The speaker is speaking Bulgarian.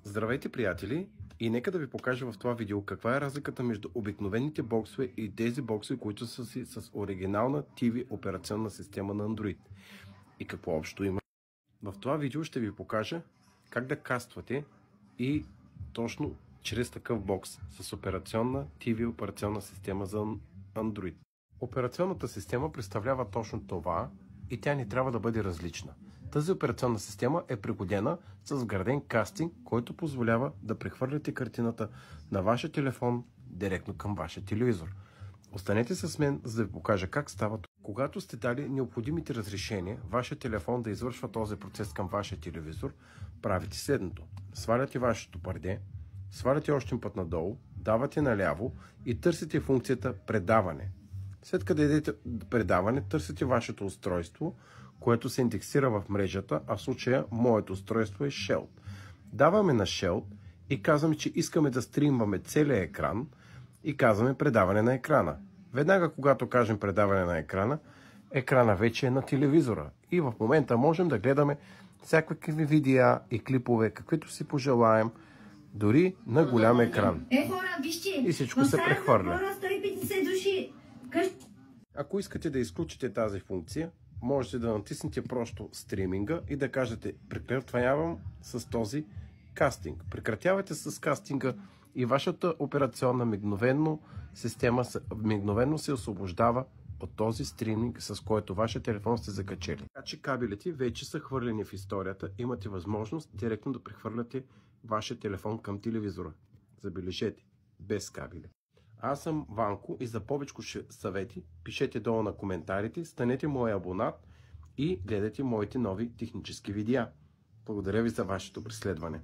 Здравейте, приятели! И нека да ви покажа в това видео каква е разликата между обикновените боксове и тези боксове, които са си с оригинална TV операционна система на Android. И какво общо има. В това видео ще ви покажа как да каствате и точно чрез такъв бокс с операционна TV операционна система за Android. Операционната система представлява точно това и тя не трябва да бъде различна. Тази операционна система е пригодена с вграден кастинг, който позволява да прехвърляте картината на вашия телефон директно към вашия телевизор. Останете с мен, за да ви покажа как става. Когато сте дали необходимите разрешения, вашия телефон да извършва този процес към вашия телевизор, правите следното. Сваляте вашето парде, сваляте още път надолу, давате наляво и търсите функцията предаване. След като дадете предаване, търсите вашето устройство, което се индексира в мрежата, а в случая моето устройство е Shell. Даваме на Shell и казваме, че искаме да стримваме целия екран и казваме предаване на екрана. Веднага, когато кажем предаване на екрана, екрана вече е на телевизора и в момента можем да гледаме всякакви видеа и клипове, каквито си пожелаем, дори на голям екран. И всичко се прехвърля. Ако искате да изключите тази функция, можете да натиснете просто стриминга и да кажете прекратявам с този кастинг. Прекратявате с кастинга и вашата операционна мигновено се освобождава от този стриминг, с който вашия телефон сте закачили. Така че кабелите вече са хвърлени в историята. Имате възможност директно да прехвърляте вашия телефон към телевизора. Забележете, без кабели. Аз съм Ванко и за повече съвети пишете долу на коментарите, станете мой абонат и гледайте моите нови технически видеа. Благодаря ви за вашето преследване.